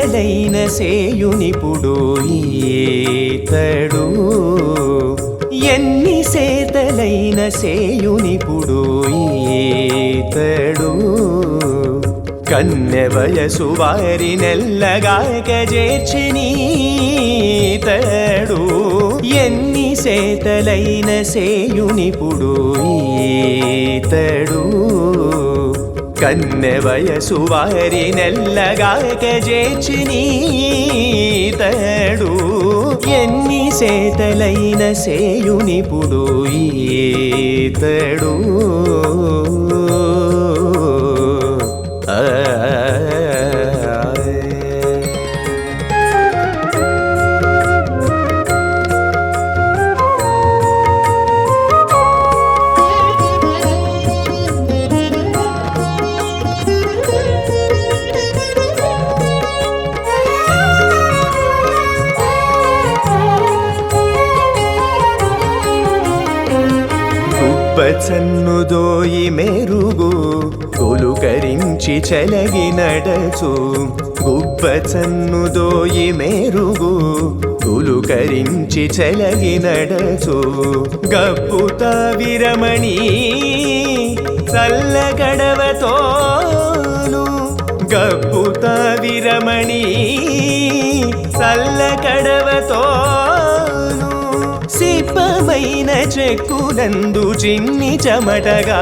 సేతలైన సేయునిపుడు ఈతడు ఎన్ని సేతలైన సేయునిపుడు ఈతడు కన్నె వయసు వారి నెల్లగాక చేర్చినీతడు ఎన్ని సేతలైన సేయునిపుడు ఈతడు కన్నె వయసు వారి నెల్లగాక చేర్చినీతడు ఎన్ని సేతలైన సేయునిపుడు ఈతడు గుబ్బచన్నుదోయి మెరుగు కొలుకరించి చెలగి నడచు గుబ్బచన్నుదోయి మెరుగు కొలుకరించి చెలగి నడచు గబ్బుత విరమణి చల్లగడవతోను గబ్బుత విరమణి చల్లగడవతోను సిప్పమైన చెక్కునందు చిన్ని చెమటగా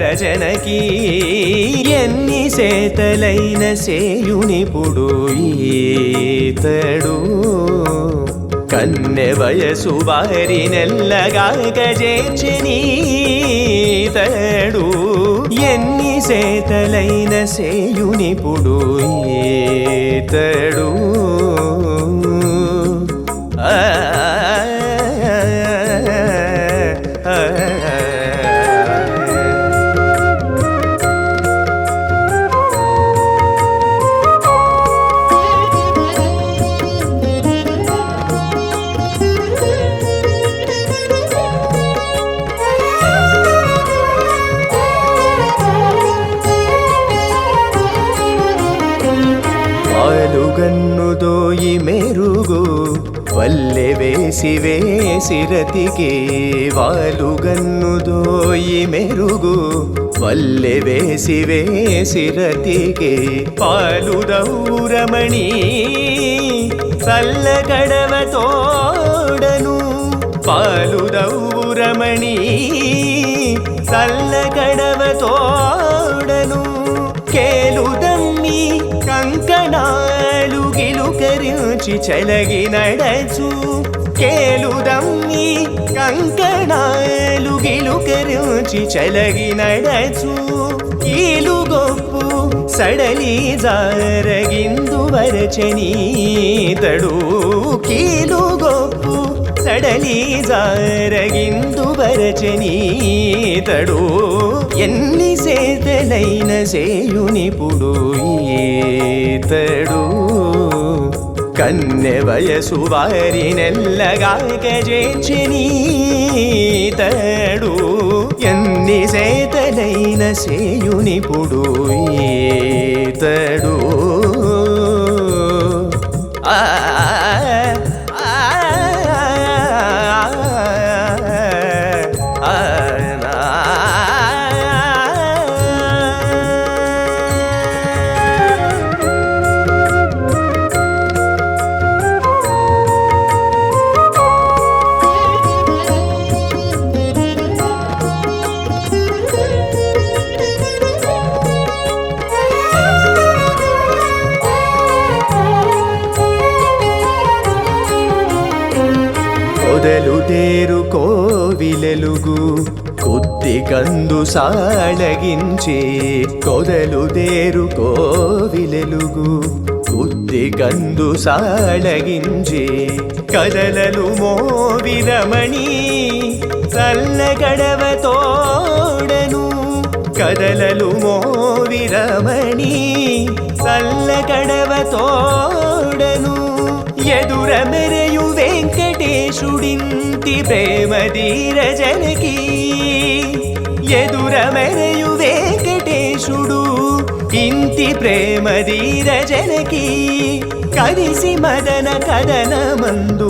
రచనకి ఎన్ని సేతలైన సేయునిపుడు ఈతడు కన్నె వయసు వారి నెల్లగాక చేర్చినీతడు ఎన్ని సేతలైన సేయునిపుడు ఈతడు వాలుగన్నుదోయి మెరుగు వల్లె వేసి వేసిరతికి వాలుగన్నుదోయి మెరుగు వల్లె వేసి వేసిరతికి పాలుదౌరమణి చల్లగడవతోడను పాలుదౌరమణి చల్లగడవతోడను కేలుదమ్మి కంకణాలు గిలుకరించి చెలగి నడచు కేలుదమ్మి కంకణాలు గిలుకరించి చెలగి నడచు కీలుగొప్పు సడలి జారగిందు వరచనీతడు కీలుగొప్పు సడలి జారగిందు వరచనీతడు ఎన్ని సేతలైన సేయునిపుడు ఈతడు కన్నె వయసు వారి నెల్లగాక చేర్చినీతడు ఎన్ని సేతలైన సేయునిపుడు ఈతడు కొదలుదేరు కోవిలెలుగు కొద్ది కందు సాళగించి కొదలుదేరు కోవిలెలుగు కొద్ది కందు సాళగించి కదలలు మోవిరమణి చల్లగడవతోడను కదలలు మోవిరమణి చల్లగడవతోడను ఎదుర మెరయు వెంకటేశుడింటి ప్రేమధీరజనకి ఎదుర మెరయు వెంకటేశుడు ఇంతి ప్రేమధీర జనకి కరిసి మదన కదన మందు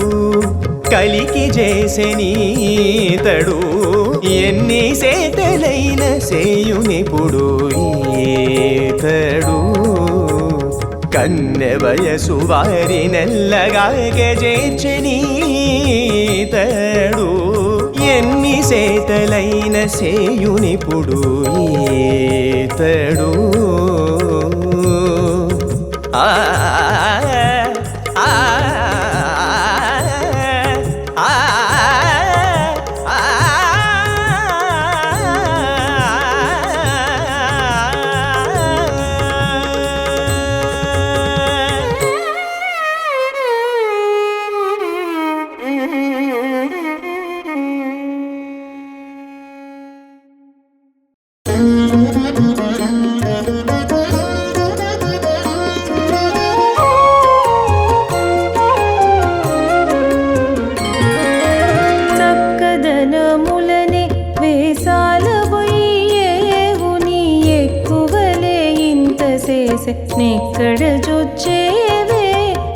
కలికి చేసెనీతడు ఎన్ని సేతలైన సేయునిపుడు ఈతడు కన్నె వయసు వారి నెల్లగాగే చేర్చెనీతడు ఎన్ని సేతలైన సేయునిపుడు ఈతడు ఆ నెక్కడ జొచ్చేవే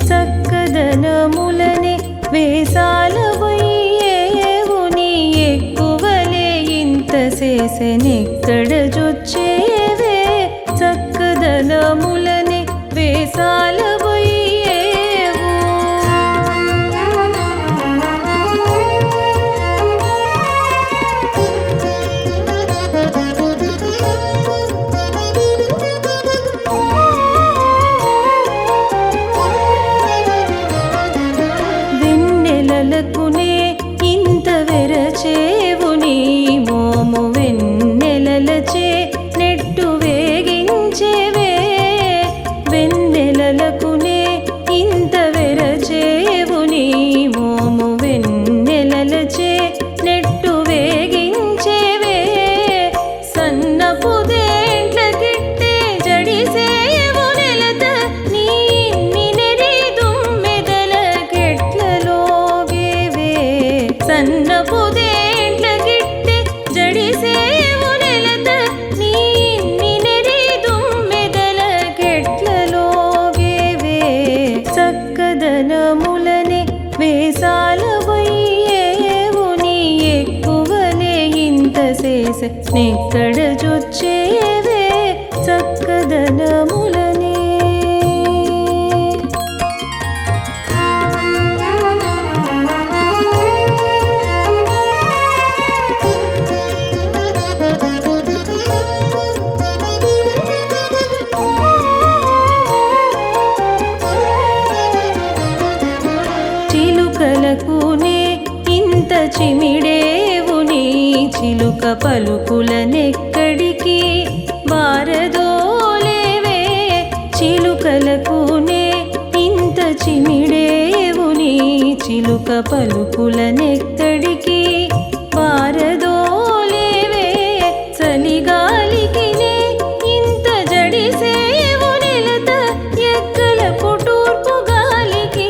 చక్కదనములనే వేసాల పోయేవు నీ ఎక్కువలే ఇంత చేసే నెక్కడ జొచ్చేవే చక్కదనములనే వేసాల పోయేవు ఇంత వెరచేవు నీ మోము వెన్నెలలచే నెట్టు వేగించేవే వెన్నెలలకునే ఇంత వెరచేవు నీ మోము వెన్నెలలచే నెట్టు వేగించేవే సన్నపు దేంట్ల గిట్టే జడిసేవు నెలత నీ నినెరి దుమ్మెదల కెట్లలోగేవే సన్నపు దేంట్ల గిట్టే జడిసేవు నెలత నీ నినెరి దుమ్మెదల కెట్లలోగేవే చక్కదనములనే వేసాల పోయేవు నీ ఎక్కువలే ఇంత చేసే నెక్కడ జొచ్చేవే చక్కదనములనే చిలుకలకునే ఇంత చిమిడేవు నీ చిలుక పలుకులనెక్కడికి బారదోలేవే చిలుకలకునే ఇంత చిమిడేవు నీ చిలుక పలుకులనెక్కడికి బారదోలేవే చలిగాలికినే ఇంత జడిసేవు నెలత ఎక్కల పుటూర్పు గాలికి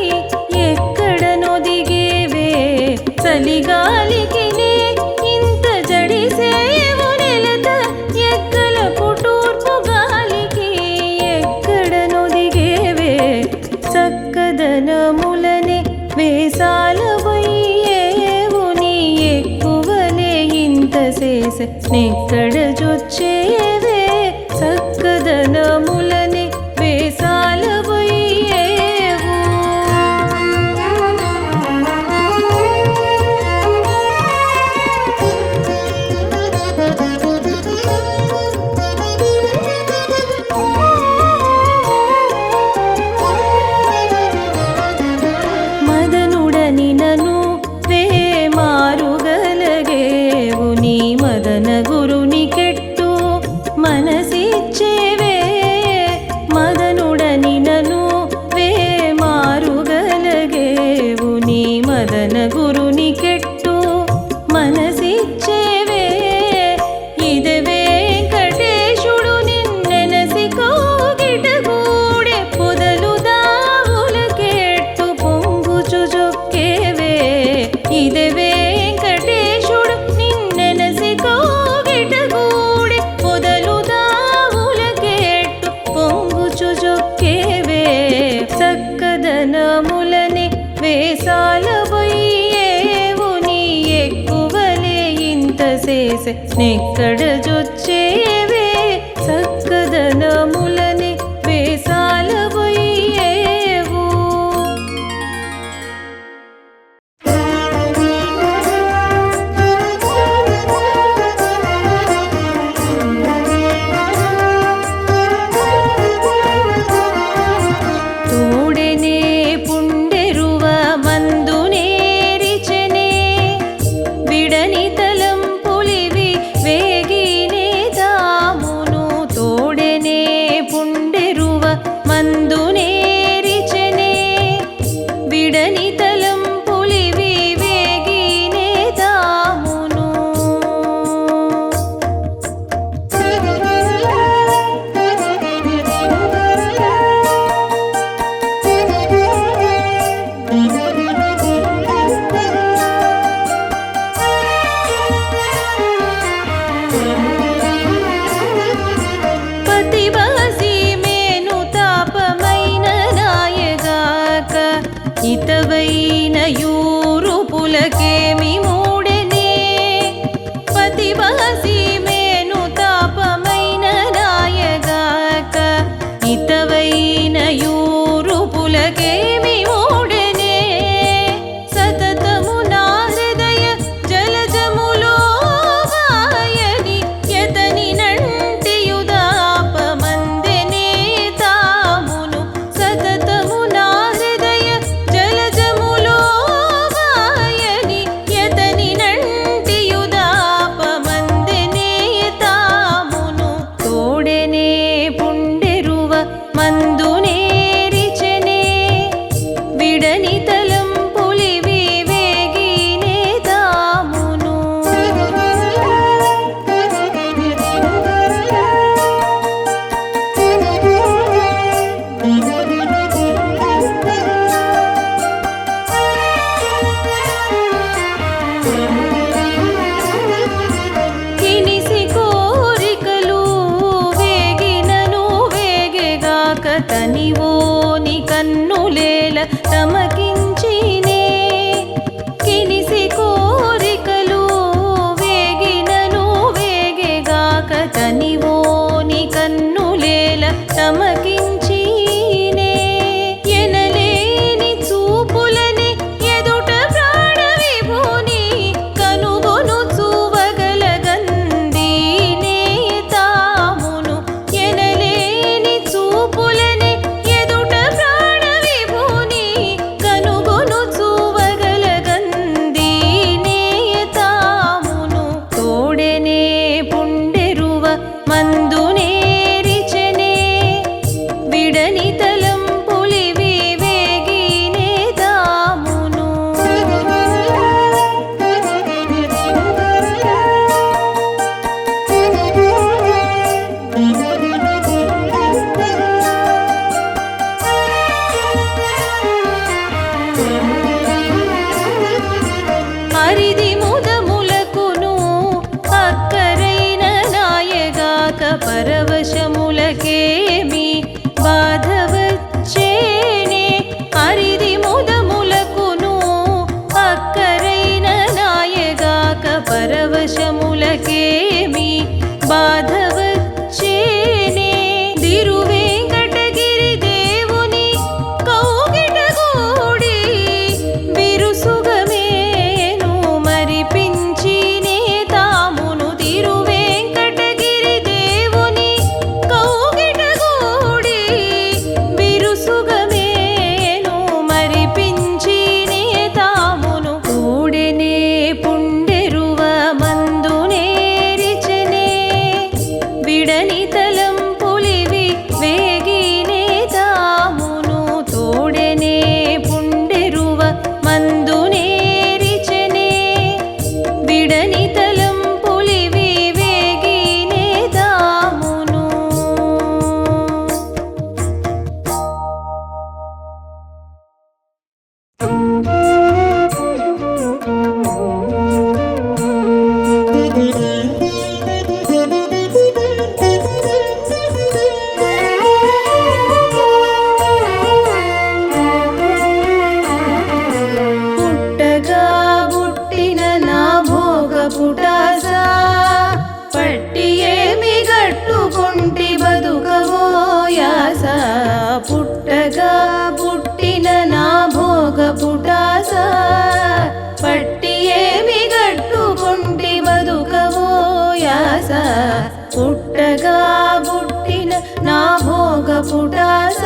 ఎక్కడ నొదిగేవే చలిగాలికినే ఇంత జడిసేవు నెలత ఎక్కల పుటూర్పు గాలికి ఎక్కడ నొదిగేవే చక్కదనములనే వేసాల పోయేవు నీ ఎక్కువలే ఇంత చేసే నెక్కడ జొచ్చేవే చక్కదనములనే వేసాల పోయేవు మదనుడని నను వేమారుగలగేవు నీ మదన గురుని కెట్టు వేసాలబోయేవు నీ ఎక్కువలే ఇంత చేసే నెక్కడ జొచ్చేవే చక్కదనములని వేసాలబోయేవు తోడెనే పుండెరువ మందునేరిచెనే విడని తలంపులివి వేగినే దామును తోడెనే పుండెరువ మందునేరిచెనే విడని తలంపులివి వేగినే దామును పతివాసి మేను తాపమైన నాయగాక ఇతవైన యూరుపులకేమి మూడెనే పతివాసి మేను తాపమైన నాయగాక ఇతవైన యూరుపులకేమి మూడెనే సతతము నా హృదయ జలజములో వాయని యతని నంటియుదాపమందెనే తామును సతతము నా హృదయ జలజములో వాయని యతని నంటియుదాపమందెనే తామును తోడెనే పుండెరువ మందునేరిచెనే విడని తలంపులివి వేగినే దామును కినిసి కోరికలు వేగినను వేగెగాక తనివోని కన్నులేల తమకించినే కినిసి కోరికలు వేగినను వేగెగాక తనివోని కన్నులేల తమకించినే ఎనలేని చూపులని ఎదుట ప్రాణ విభుని కనుగొను చూవగలగందీనే తామును ఎనలేని చూపులని ఎదుట ప్రాణ విభుని కనుగొను చూవగలగందీనే తామును తోడెనే పుండెరువ మందునేరిచెనే విడని తలంపులివి వేగినే దామును అరిది ముదములకును అక్కరైన నాయగాక పరవశములకేమి బాధ వచ్చేనే అరిది ముదములకును అక్కరైన నాయగాక పరవశములకేమి బాధ వచ్చేనే దిరువేంకటగిరి దేవుని కౌగిట గూడి బిరుసుగమేను మరిపించినే తామును తిరువేంకటగిరి దేవుని పుటాస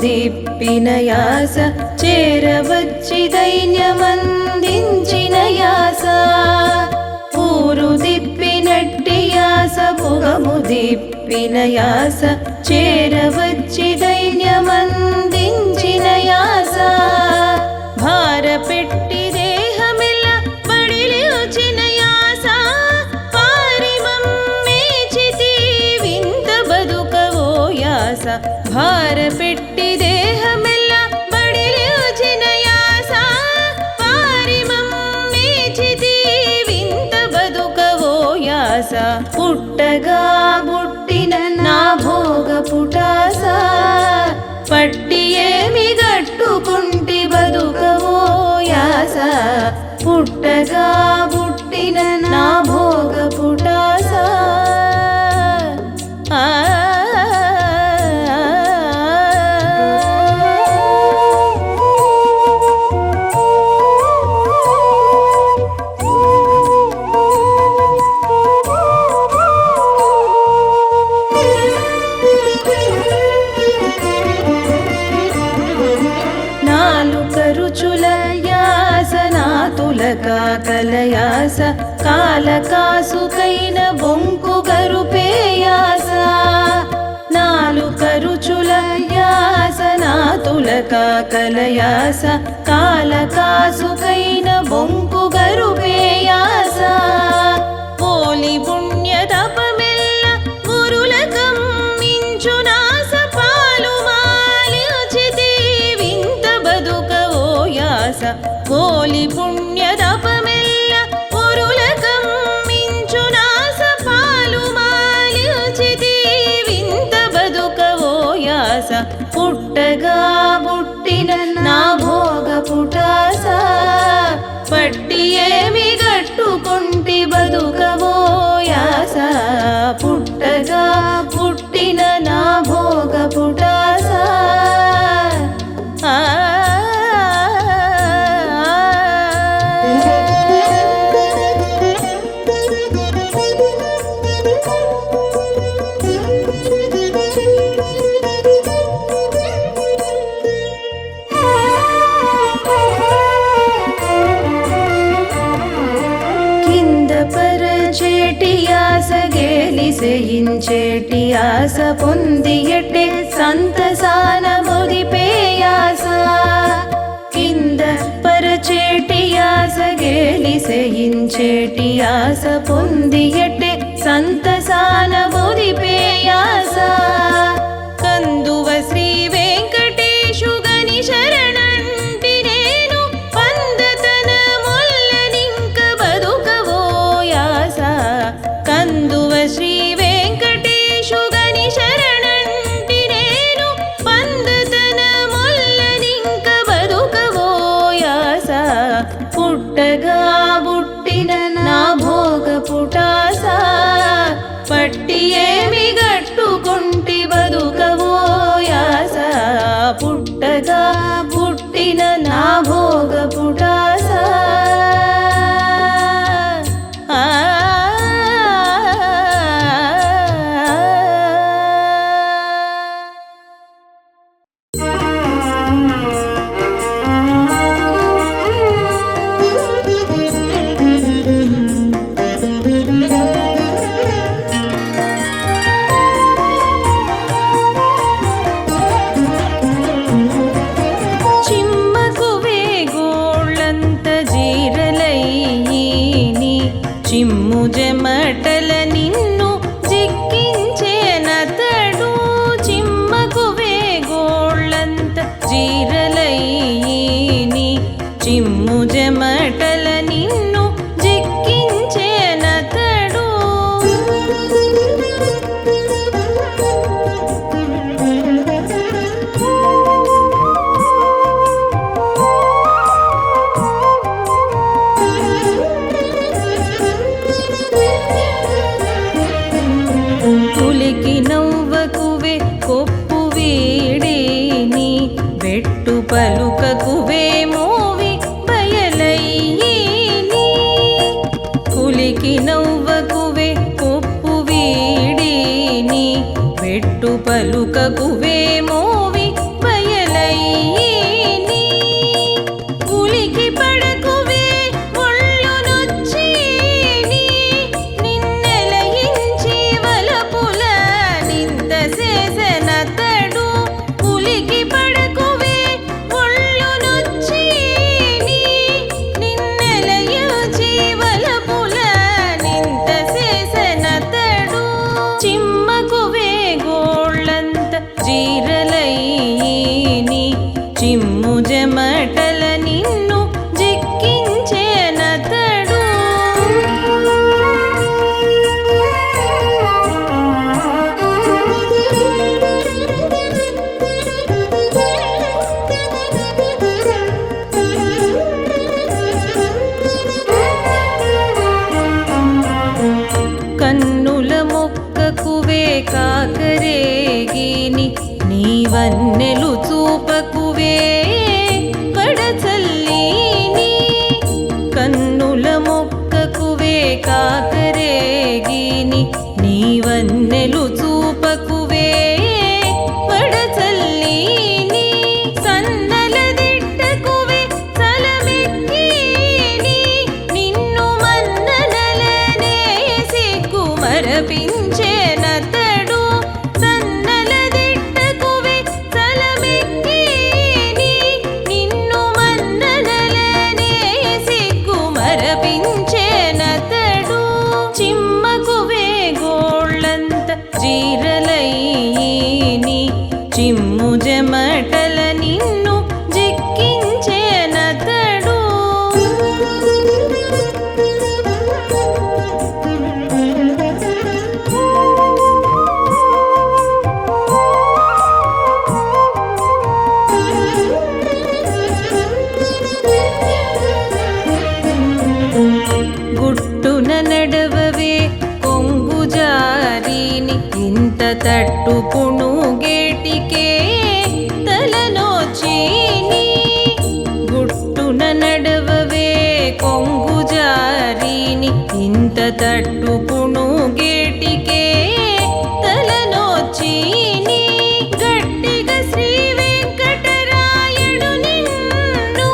దిప్పిన యాస చేరవచ్చి దైన్యమందించిన యాస ఊరు దిప్పినట్టి యాస భుగము దిప్పిన యాస చేరవచ్చి దైన్యమందించిన యాస భార పెట్టి దేహమిల్ల బడిలిచిన యాస పారిమమ్మేచితి వింత బదుకవో యాస భార పెట్టి దేహమిల్ల బడిలిచిన యాస పారిమమ్మేచితి వింత బదుకవో యాస పుట్టగా బుట్టిన నా భోగ పుటాస పట్టి ఏమి గట్టుకుంటి బదుకవో యాస పుట్టగా బుట్టిన నా భోగ పుటాస కలయాస కాలకాసుకైన బొంకు గరుపేయాస నాలుక రుచుల యాస నాతులక కలయాస కాలకాసుకైన బొంకు గరుపేయాస పోలి పుణ్య తపమెల్ల గురులకం మించునాస పాలు మాలిచితి వింత బదుకవో యాస పోలి పుణ్య తపమెల్ల గురులకం మించునాస పాలు మాలిచితి వింత బదుకవో యాస పుట్టగా బుట్టిన నా భోగ పుటాస పట్టి ఏమి గట్టుకుంటి బదుకవో యాస పుట్టగా పుట్టిన నా భోగ పుటాస సేయించేటి ఆశ పొంది ఎట్టే సంతసాన ముదిపేయాస కింద పరచేటి ఆశ గేలి సేయించేటి ఆశ పొంది ఎట్టే సంతసాన ముదిపేయాస కందువ శ్రీ వెంకటేశు గని శరణంటి నేను పందతన ముల్లనింక బదుకవో యాస కందువ శ్రీ వెంకటేశు గని శరణంటి నేను పందతన ముల్లనింక బదుకవో యాస పుట్టగా బుట్టిన నా భోగ పుటాస పట్టి ఏమి గట్టుకుంటి బదుకవో యాస పుట్టగా బుట్టిన నా భోగ పుటాస చిమ్ము జమటల నిన్ను జిక్కించేనతడు చిమ్మకు వేగోళ్ళంత జీరలయ్యిని చిమ్ము జమటల నిన్ను జిక్కించేనతడు ఉలికి నవ్వకువే కొప్పు వీడిని పెట్టు పలుకకువే మోవి బయలయ్యిని ఉలికి పడకువే ఒళ్ళు నొచ్చిని నిన్నెలయించి వలపుల నింత చేసెనతడు ఉలికి పడకువే ఒళ్ళు నొచ్చిని నిన్నెలయించి వలపుల నింత చేసెనతడు చిమ్మకువే గోళ్ళంత జీరలయ్యిని చిమ్ము జమటల నిన్ను జిక్కించేనతడు కన్నుల మొక్కకువే కాకరేగిని నీవన్నెలు చూపకువే పడచల్లిని కన్నుల మొక్కకువే కాకరేగిని నీవన్నెలు చూపకువే పడచల్లిని సన్నల దిట్టకువే చలమెక్కిని నిన్ను మన్ననలనే సిగ్గు మరపించేనతడు సన్నల దిట్టకువే చలమెక్కిని నిన్ను మన్ననలనే సిగ్గు మరపించేనతడు చిమ్మకువే గోళ్ళంత జీరలయ్యిని చిమ్ము జమటల నిన్ను జిక్కించేనతడు గుట్టున నడవవే కొంగు జారిని ఇంత తట్టుకును గేటికే తలనోచిని గుట్టున నడవవే కొంగు జారిని ఇంత తట్టుకును గేటికే తలనోచిని గట్టిగా శ్రీ వెంకటరాయుడు నిన్ను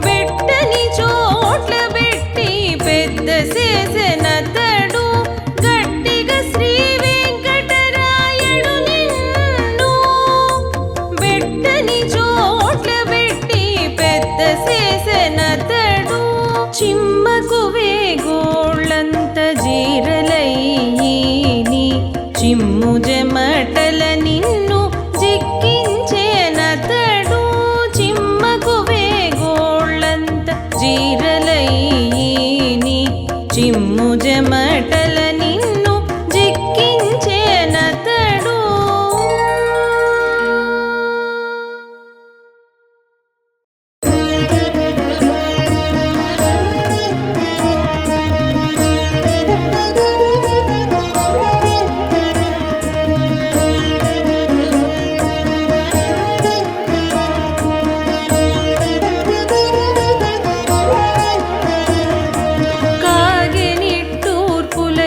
బెట్టని చోట్ల పెట్టి పెద్ద చేసెనతడు గట్టిగా శ్రీ వెంకటరాయుడు నిన్ను బెట్టని చోట్ల పెట్టి పెద్ద చేసెనతడు చిమ్మకువే గోళ్ళంత జీరలయ్యిని చిమ్ము జమటల నిన్ను జిక్కించేనతడు చిమ్మకువే గోళ్ళంత జీరలయ్యిని చిమ్ము జమటల నిన్ను జిక్కించేనతడు కాగెనిట్టూర్పుల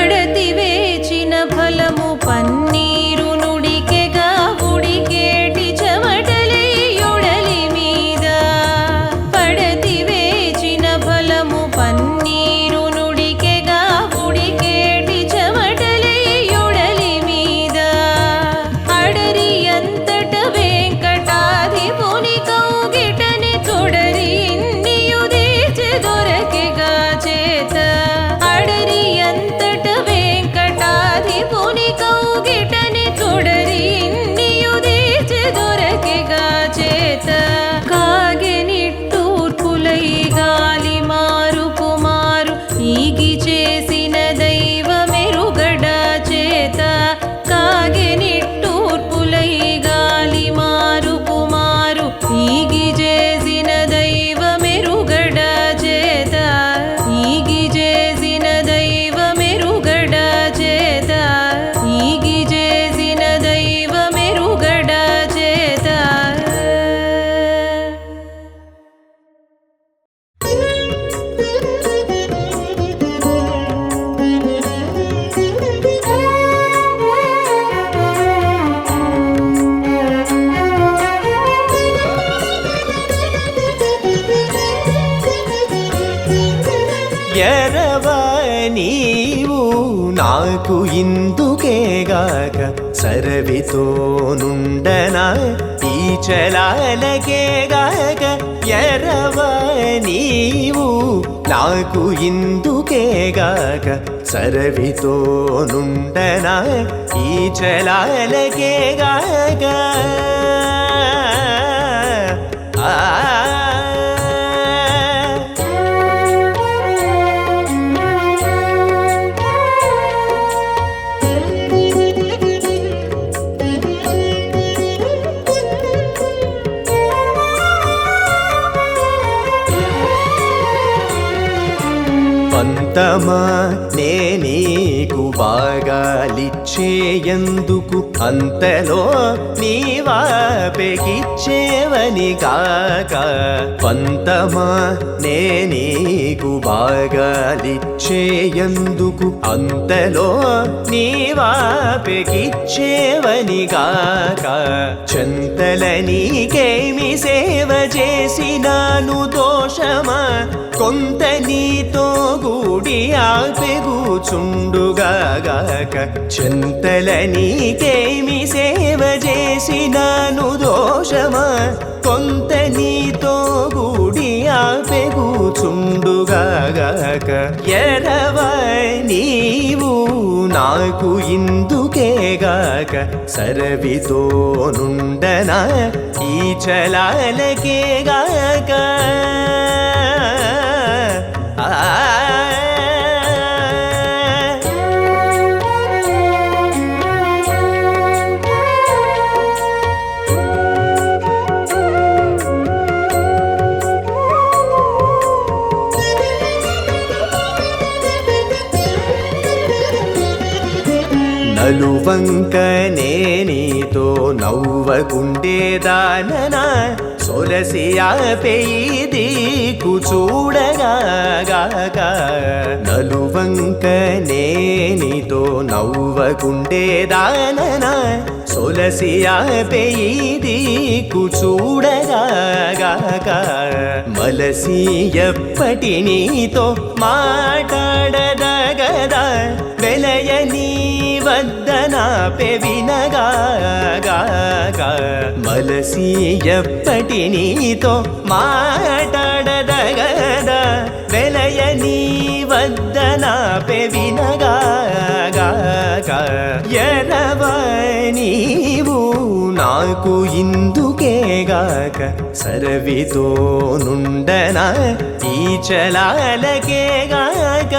పడతి వేచిన ఫలము పన్నీరు నుడికెగా ఉడికేటి చెమటలేయుడలి మీద పడతి వేచిన ఫలము పన్నీరు నుడికెగా ఉడికేటి చెమటలేయుడలి మీద అడరి అంతట వెంకటాధిపుని కౌగిటని తొడరి ఇన్నియు దీచె దొరకెగా చేత అడరి అంతట వెంకటాధిపుని కౌగిటని తొడరి ఇన్నియు దీచె దొరకెగా చేత కాగెనిట్టూర్పులై గాలి మారు కుమారు ఈగి చేసిన దైవమెరుగడ చేత కాగెనిట్టూర్పులై గాలి మారు కుమారు ఈగి చేసిన దైవమెరుగడ చేత ఈగి చేసిన దైవమెరుగడ చేత ఈగి చేసిన దైవమెరుగడ చేత ఎరవ నీవు నాకు ఇందుకేగాక సరవితో నుండనా ఈ చలాలకేగాక ఎరవ నీవు నాకు ఇందుకేగాక సరవితో నుండనా ఈ చలాలకేగాక పంతమా నే నీకు భాగాలిచ్చేయందుకు అంతలో నీవాపెకిచ్చేవని కాక పంతమా నే నీకు భాగాలిచ్చేయందుకు అంతలో నీవాపెకిచ్చేవని కాక చెంతల నీకేమి సేవ చేసినాను దోషమా కొంత నీతో గూడి ఆపెగుచుండుగాక చెంతల నీకేమి సేవ చేసినాను దోషమా కొంత నీతో గూడి ఆపెగుచుండుగాక ఎరవ నీవు నాకు ఇందుకేగాక సరవితో నుండనా ఈ చలాలకేగాక నలువంక నేనీతో నవ్వకుండేదాననా సొలసి ఆపేయి దిక్కు చూడగాక నలువంక నేనీతో నవ్వకుండేదాననా సొలసి ఆపేయి దిక్కు చూడగాక మలసి ఎప్పటి నీతో మాట్లాడదగదా వెలయ నీ వద్దనాపె వినగాక మలసి ఎప్పటి నీతో మాట్లాడదగదా వెలయ నీ వద్దనాపె వినగాక ఎరవ నీవు నాకు ఇందుకేగాక సరవితో నుండనా ఈ చలాలకేగాక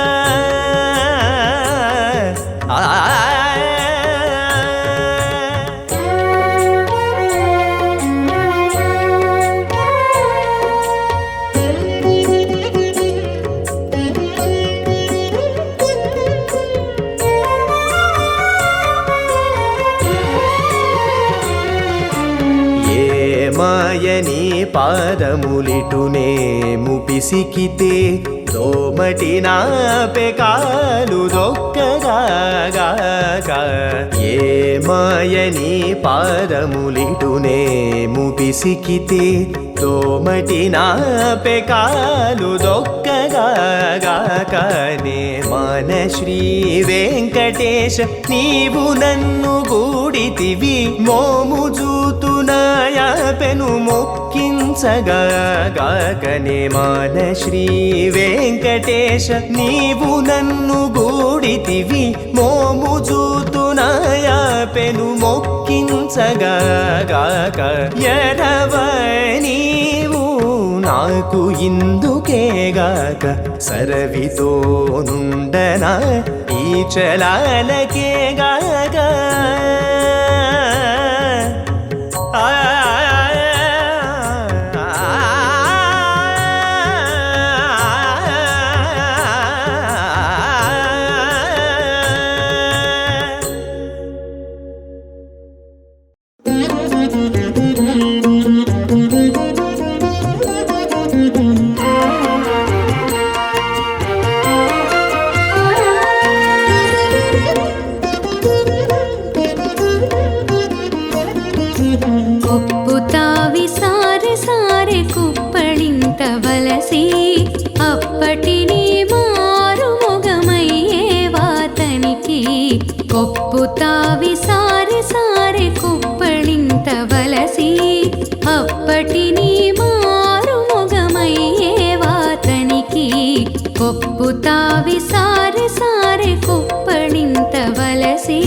మాయని పాదములిటునేము పిసికితే దోమటి నాపె కాలు దొక్కగాక ఏ మాయని పాదములిటునే ముపిసికితే తోమటి నాపె కాలు దొక్కగాకనే మన శ్రీ వెంకటేశ నీవు నన్ను గూడితివి మోము జూతునాయ పెను మొక్కించగాకనే మన శ్రీ వెంకటేశ నీవు నన్ను గూడితివి మోము జూతునాయ పెను మొక్కించగాక ఎరవ నీవు నాకు ఇందుకేగాక సరవితో నుండనా ఈ చలాలకేగాక ಒಪ್ಪುತ್ತಾವಿ ಸಾರೆ ಸಾರೆ ಕುಪ್ಪಳಿಂತವಲಸಿ ಅಪ್ಪಟಿ ನೀ ಮಾರು ಮೊಗಮಯ್ಯೇ ವಾತನಿಕಿ ಒಪ್ಪುತ್ತಾವಿ ಸಾರೆ ಸಾರೆ ಕುಪ್ಪಳಿಂತವಲಸಿ ಅಪ್ಪಟಿ ನೀ ಮಾರು ಮೊಗಮಯ್ಯೇ ವಾತನಿಕಿ ಒಪ್ಪುತ್ತಾವಿ ಸಾರೆ ಸಾರೆ ಕುಪ್ಪಳಿಂತವಲಸಿ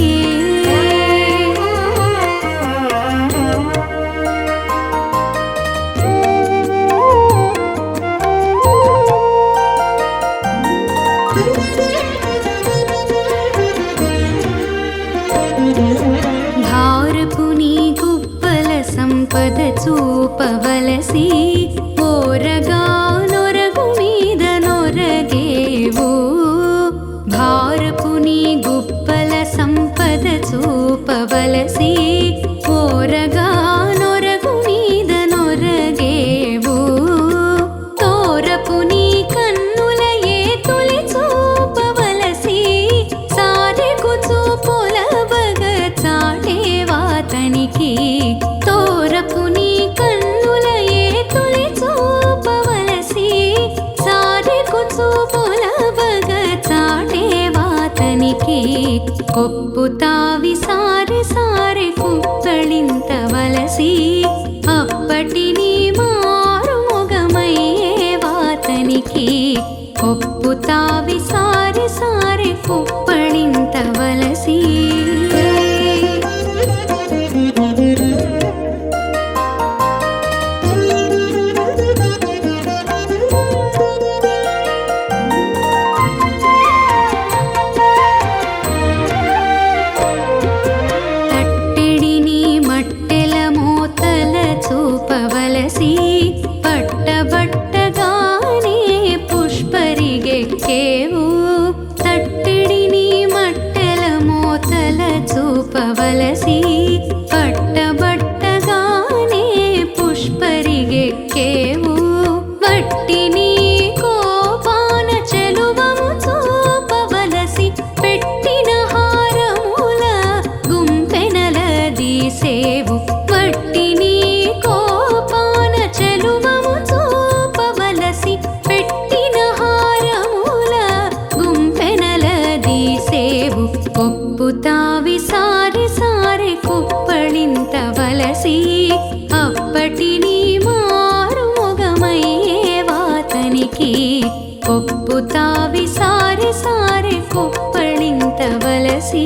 భారపుని గుప్పల సంపద చూపవలసి ఓరగా నొరగు మీద నొరగేవు భారపుని గుప్పల సంపద చూపవలసి ఓరగా నొరగు మీద నొరగేవు తోరపుని కన్నుల ఏ తొలి చూపవలసి సారెకు చూపుల చాటేవాతనికి తోరపుని కన్నుల ఏ తొలి చూపవలసి సారెకు చూపుల చాటేవాతనికి ఒప్పుతావి సారె సారె కుప్పళింతవలసి అప్పటి నీ మారు మొగమయ్యే వాతనికి ఒప్పుతావి సారె సారె కుప్పళింతవలసి చూపవలసి పట్టబట్టగానే పుష్పరిగెక్కేవు తట్టిడిని మట్టెల మోతల చూపవలసి పట్టబట్టగానే పుష్పరిగెక్కేవు వట్టిని కోపాన చెలువము చూపవలసి పెట్టిన హారముల గుంపెనల దీసేవు వట్టిని కోపాన చెలువము చూపవలసి పెట్టిన హారముల గుంపెనల దీసేవు ఒప్పుతావి సారె సారె కుప్పళింతవలసి అప్పటి నీ మారు మొగమయ్యే వాతనికి ఒప్పుతావి సారె సారె కుప్పళింతవలసి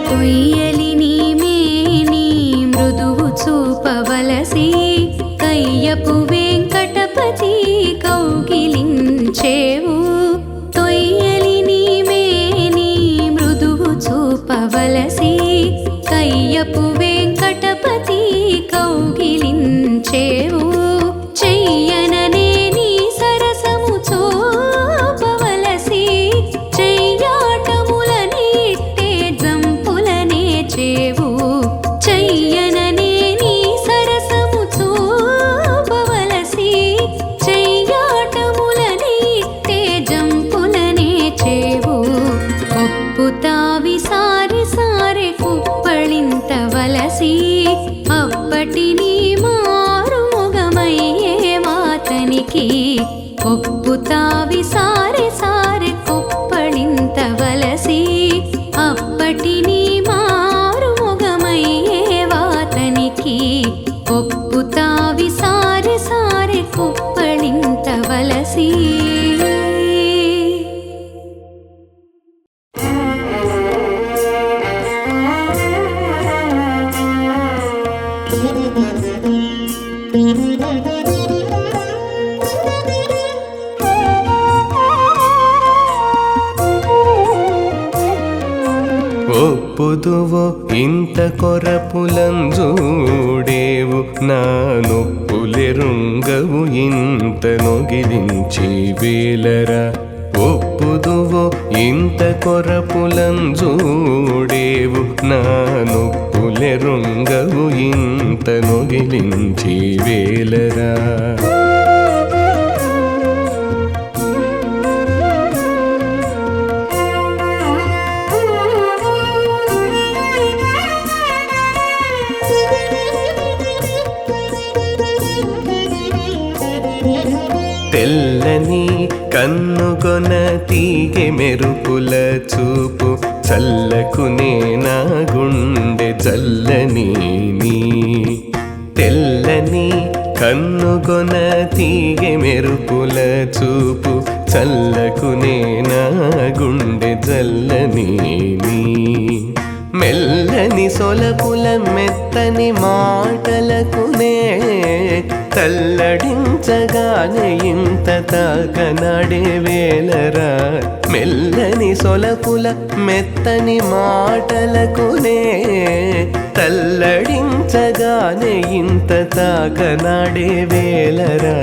కొయ్యలిని మేని మృదువు చూపవలసి కయ్యపు వెంకటపతి కౌగిలించేవు తొయ్యలిని మేని మృదువు చూపవలసి కయ్యపు వెంకటపతి కౌగిలించేవు చెయ్యననే నీ సరసము చూపవలసి చెయ్యాటములనిట్టే ఒప్పుతావి సారి సారి కుప్పళింతవలసి అప్పటి నీ మారు మొగమయ్యే మాతనికి ఒప్పుతావి సారి సారి కుప్పళింతవలసి అప్పటి నీ మారు మొగమయ్యే వాతనికి ఒప్పుతావి సారి సారి కుప్పళింతవలసి ఒప్పుదువో ఇంత కొరపులంజూడేవు నా నొప్పులెరుంగవు ఇంత నొగిలించి వేలరా ఒప్పుదువో ఇంత కొరపులంజూడేవు నా నొప్పులెరుంగవు ఇంత నొగిలించి వేలరా తెల్లని కన్నుగొన తీగె మెరుపుల చూపు చల్లకునే నా గుండె జల్లని నీ తెల్లని కన్నుగొన తీగె మెరుపుల చూపు చల్లకునే నా గుండె జల్లని నీ మెల్లని సొలపుల మెత్తని మాటలకునే తల్లడించగానే ఇంత తాకనాడే వేలరా మెల్లని సొలపుల మెత్తని మాటలకునే తల్లడించగానే ఇంత తాకనాడే వేలరా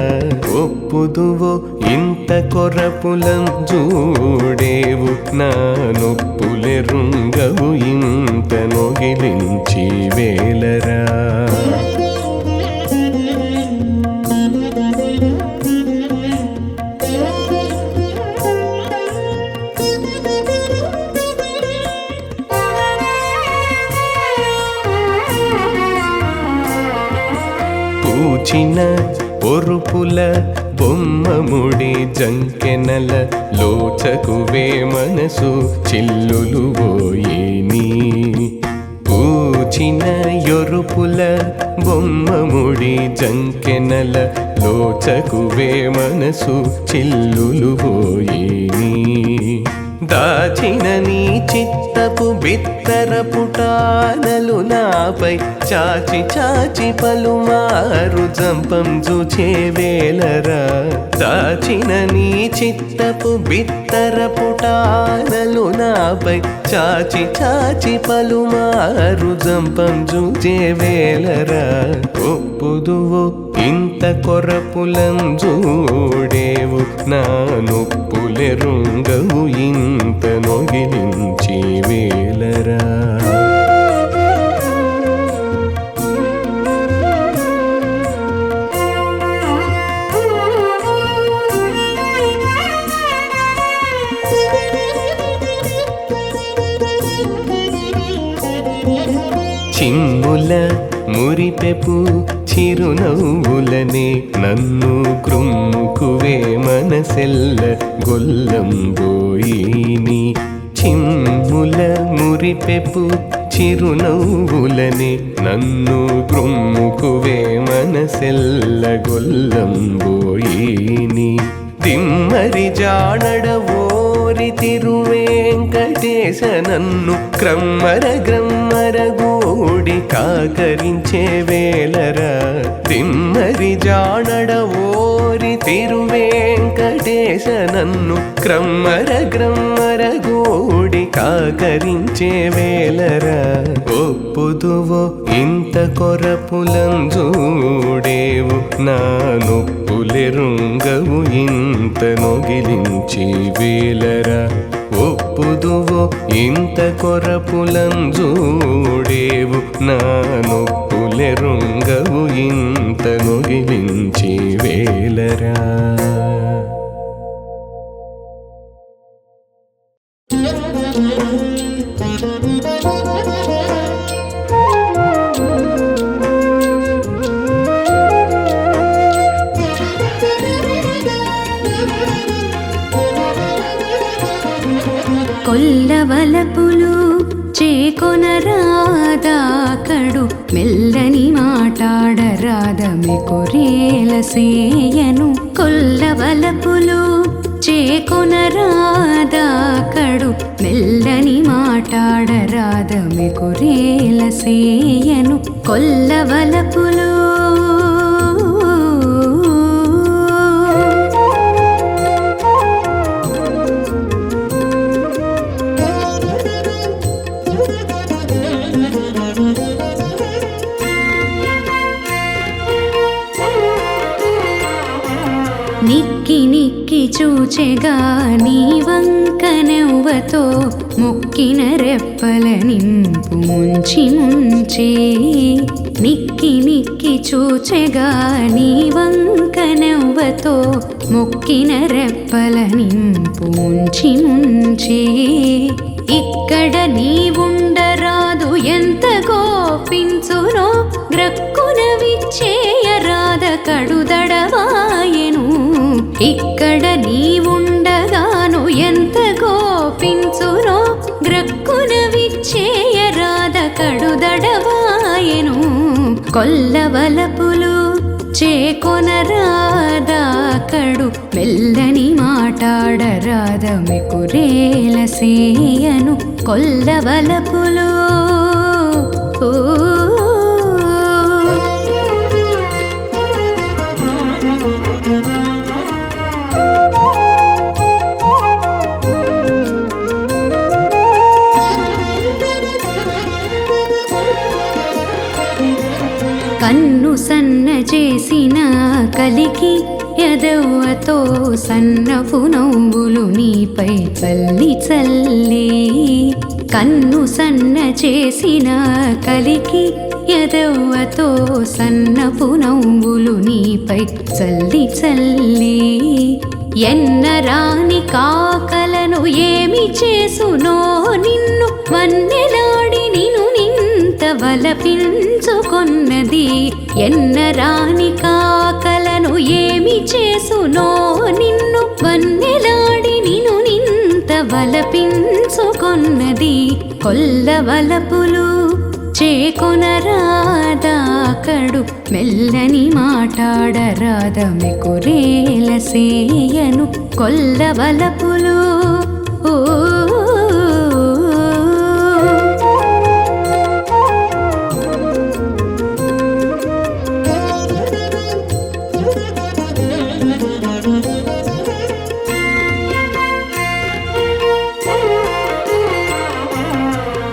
ఒప్పుదువో ఇంత కొరపులం జూడేవు నా నొప్పులెరుంగవు ఇంత నొగిలించి వేలరా పూచిన పొరుపుల బొమ్మముడి జంకెనల లోచకువే మనసు చిల్లులు పోయేని పూచిన యొరుపుల బొమ్మముడి జంకెనల లోచకువే మనసు చిల్లులు పోయేని దాచిన నీ చిత్తపు బిత్తర పుటానలు నాపై చాచి చాచి పలుమారు జంపం జూచే వేలరా దాచిన నీ చిత్తపు బిత్తర పుటానలు నాపై చాచి చాచి పలుమారు జంపం జూచే వేలరా ఒప్పుదువో ఇంత కొరపులం జూడేవు నా నొప్పులెరుంగవు ఇంత నొగిలించి వేలరా చిమ్ముల మురిపెపు చిరునవ్వులనే నన్ను కృమ్ముకువే మనసెల్ల గొల్లంబోయిని చిమ్ముల మురిపెపు చిరునవ్వులనే నన్ను కృమ్ముకువే మనసెల్ల గొల్లంబోయిని దిమ్మరి జానడవోరి తిరువేంకటేశ నన్ను క్రమ్మర గ్రమ్మర గూడి కాకరించే వేలరా దిమ్మరి జానడవోరి తిరువేంకటేశ నన్ను క్రమ్మర గ్రమ్మర గూడి కాకరించే వేలరా ఒప్పుదువో ఇంత కొరపులం జూడేవు నా నొప్పులెరుంగవు ఇంత నొగిలించి వేలరా ఒప్పుదువో ఇంత కొరపులం జూడేవు నా నొప్పులెరుంగవు ఇంత నొగిలించి వేలరా కొల్లవలపులు చేకొనరాదాకడు మెల్లని మాటాడరాదమె కొరేల సేయను కొల్లవలపులు చేకొనరాదాకడు మెల్లని మాటాడరాదమె కొరేల సేయను కొల్లవలపులు నిక్కి నిక్కి చూచెగా నీ వంకనెవ్వతో మొక్కిన రెప్పల నింపు ముంచి ముంచే నిక్కి నిక్కి చూచెగా నీ వంకనెవ్వతో మొక్కిన రెప్పల నింపు ముంచి ముంచే ఇక్కడ నీవుండరాదు ఎంత గోపించునో గ్రక్కున విచ్చేయరాద కడుదడవాయెను ఇక్కడ నీవుండగాను ఎంత గోపించునో గ్రక్కున విచ్చేయరాద కడుదడవాయెను కొల్లవలపులు చేకొనరాదాకడు మెల్లని మాటాడరాదమె కొరేల సేయను కొల్లవలపులు కన్ను సన్న చేసిన కలికి ఎదవ్వతో సన్నపు నవ్వులు నీపై చల్లి చల్లి కన్ను సన్న చేసిన కలికి ఎదవ్వతో సన్నపు నవ్వులు నీపై చల్లి చల్లి ఎన్నరాని కాకలను ఏమి చేసునో నిన్ను వన్నెలాడి నిన్ను నింత వలపించుకొన్నది ఎన్నరాని కాకలను ఏమి చేసునో నిన్ను వన్నెలాడి నిన్ను నింత వలపించుకొన్నది కొల్లవలపులు చేకొనరాదాకడు మెల్లని మాటాడరాదమె కొరేల సేయను కొల్లవలపులు ఓ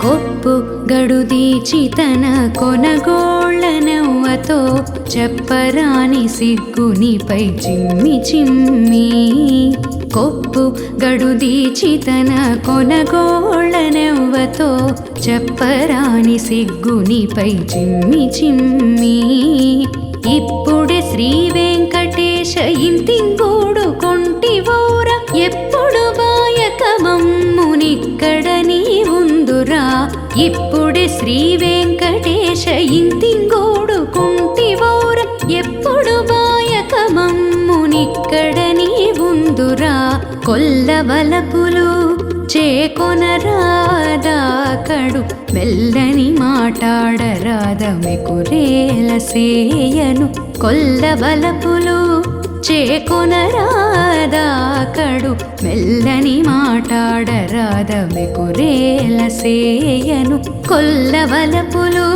కొప్పు గడుదీచి తన కొనగోళ్ళనవ్వతో చెప్పరాని సిగ్గునిపై చిమ్మి చిమ్మి కొప్పు గడుదీచి తన కొనగోళ్ళనవ్వతో చెప్పరాని సిగ్గునిపై చిమ్మి చిమ్మి ఇప్పుడే శ్రీ వెంకటేశ ఇంతింగూడు కొంటివోర ఎప్పుడు బాయక మమ్మునిక్కడ నీ ఉందురా ఇప్పుడే శ్రీ వెంకటేశ ఇంతింగూడు కొంటివోర ఎప్పుడు బాయక మమ్మునిక్కడ నీ ఉందురా కొల్లవలపులు చేకొనరాదాకడు మెల్లని మాటాడరాదమె కొరేల సేయను కొల్లవలపులు చేకొనరాదాకడు మెల్లని మాటాడరాదమె కొరేల సేయను కొల్లవలపులు